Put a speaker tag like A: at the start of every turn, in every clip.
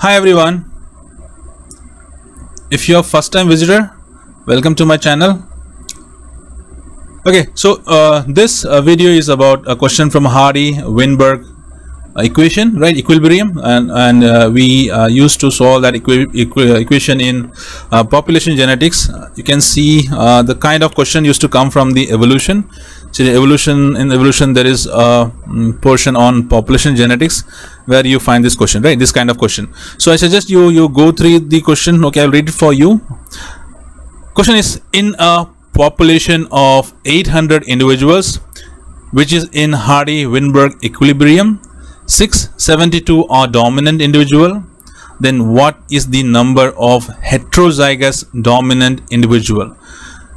A: Hi everyone, if you're a first time visitor, welcome to my channel. Okay, so this video is about a question from Hardy-Weinberg equation, right? Equilibrium, and we used to solve that equation in population genetics. You can see the kind of question used to come from the evolution. So in evolution there is a portion on population genetics where you find this question, right? This kind of question. So I suggest you go through the question. Okay, I'll read it for you. Question is, in a population of 800 individuals, which is in Hardy-Weinberg equilibrium, 672 are dominant individual, then what is the number of heterozygous dominant individual?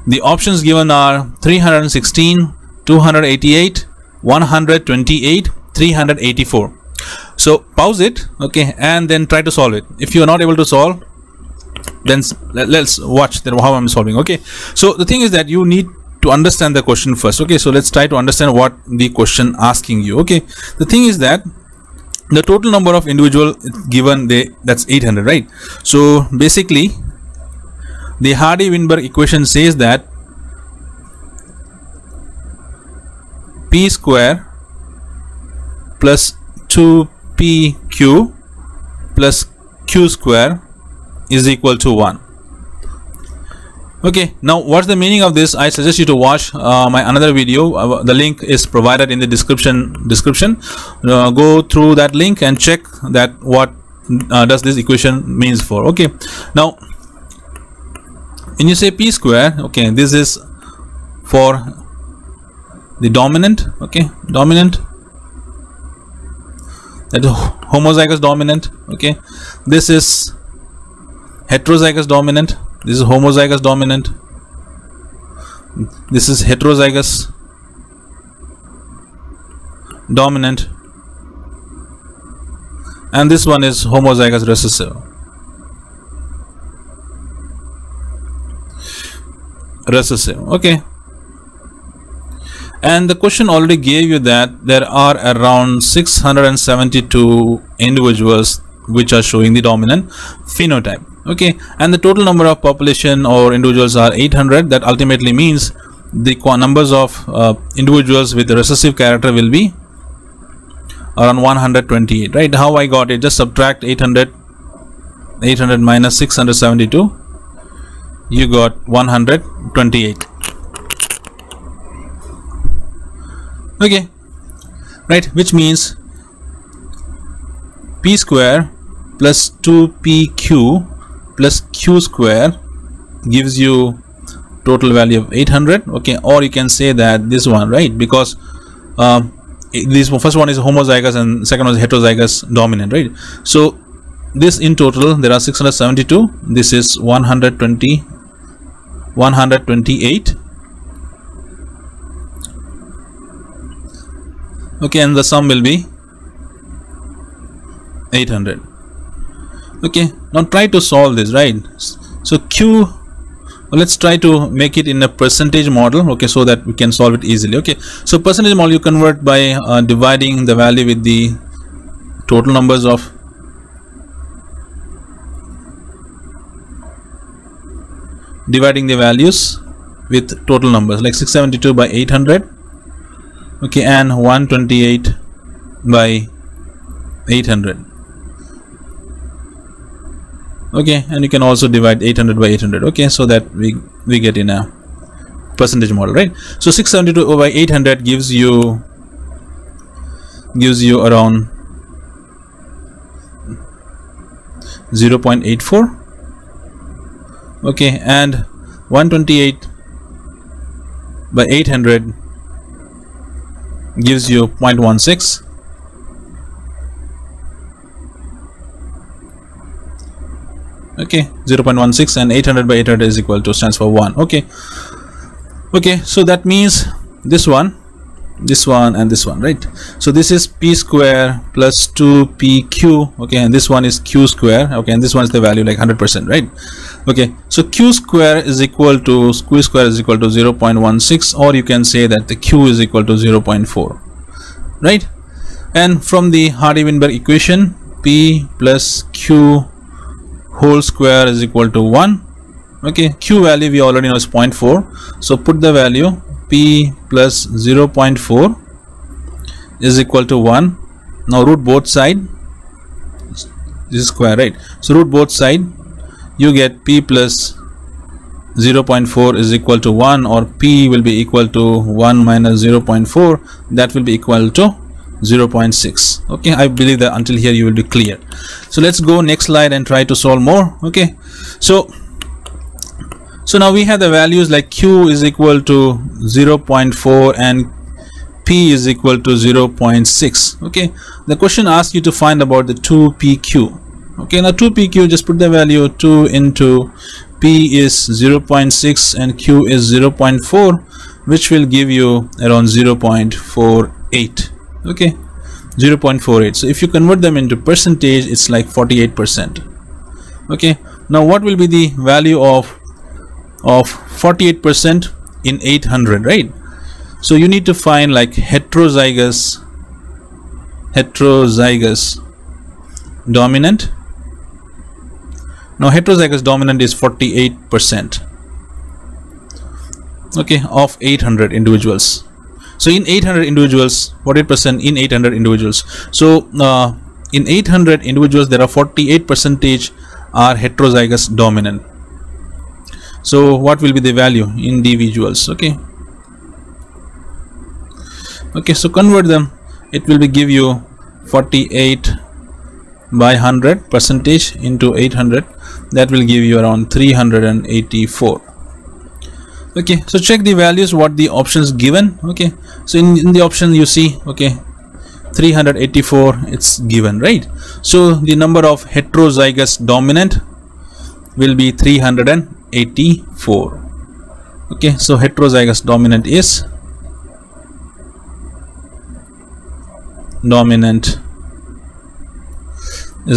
A: The options given are 316, 288, 128, 384. So pause it, okay, and then try to solve it. If you are not able to solve, then let's watch how I'm solving. Okay, so the thing is that you need to understand the question first. Okay, so let's try to understand what the question asking you. Okay, the thing is that the total number of individual given, that's 800, right? So basically the Hardy-Weinberg equation says that p square plus 2pq plus q square is equal to 1. Okay, now what's the meaning of this? I suggest you to watch my another video. The link is provided in the description. Go through that link and check that what does this equation means for. Okay, now when you say p square, okay, this is for the dominant. Okay, dominant, that is homozygous dominant. Okay, this is heterozygous dominant, this is homozygous dominant, this is heterozygous dominant, and this one is homozygous recessive. Okay, and the question already gave you that there are around 672 individuals which are showing the dominant phenotype. Okay, and the total number of population or individuals are 800. That ultimately means the numbers of individuals with the recessive character will be around 128, right? How I got it? Just subtract 800 minus 672, you got 128. Okay, right, which means p square plus 2pq plus q square gives you total value of 800. Okay, or you can say that this one, right, because this first one is homozygous and second one is heterozygous dominant, right? So this in total there are 672, this is 128. Okay, and the sum will be 800. Okay, now try to solve this, right? So q, let's try to make it in a percentage model, okay, so that we can solve it easily. Okay, so percentage model you convert by dividing the value with the total numbers of dividing the values with total numbers, like 672 by 800, okay, and 128 by 800. Okay, and you can also divide 800 by 800, okay, so that we get in a percentage model, right? So 672 by 800 gives you around 0.84. okay, and 128 by 800 gives you 0.16. okay, 0.16, and 800 by 800 is equal to, stands for 1. Okay, so that means this one, and this one, right? So this is p square plus 2pq, okay, and this one is q square, okay, and this one is the value like 100%, right? Okay, so q square is equal to 0.16, or you can say that the q is equal to 0.4, right? And from the Hardy-Weinberg equation, P plus Q whole square is equal to 1. Okay, Q value we already know is 0.4, so put the value P plus 0.4 is equal to 1. Now root both side. This is square, right? So root both side, you get P plus 0.4 is equal to 1, or P will be equal to 1 minus 0.4, that will be equal to 0.6. okay, I believe that until here you will be clear. So let's go next slide and try to solve more. Okay, so now we have the values like Q is equal to 0.4 and P is equal to 0.6. okay, the question asks you to find about the 2PQ. okay, now 2PQ, just put the value 2 into P is 0.6 and Q is 0.4, which will give you around 0.48. okay, 0.48. so if you convert them into percentage, it's like 48%. okay, now what will be the value of 48% in 800, right? So you need to find like heterozygous dominant. Now heterozygous dominant is 48%, okay, of 800 individuals. So in 800 individuals, 48% in 800 individuals. So in 800 individuals, there are 48% are heterozygous dominant. So what will be the value in individuals? Okay, so convert them. It will be give you 48 by 100 percentage into 800. That will give you around 384. okay, so check the values what the options given. okay, so in the option you see, okay, 384 it's given, right? So the number of heterozygous dominant will be 384. okay, so heterozygous dominant is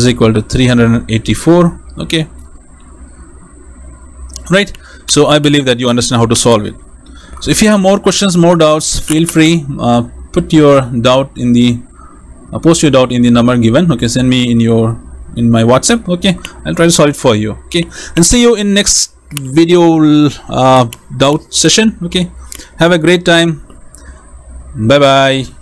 A: equal to 384. okay, right? So I believe that you understand how to solve it. So if you have more questions, more doubts, feel free, put your doubt in the post your doubt in the number given. okay, send me in my WhatsApp. okay, I'll try to solve it for you. okay, and see you in next video doubt session. okay, have a great time. Bye bye.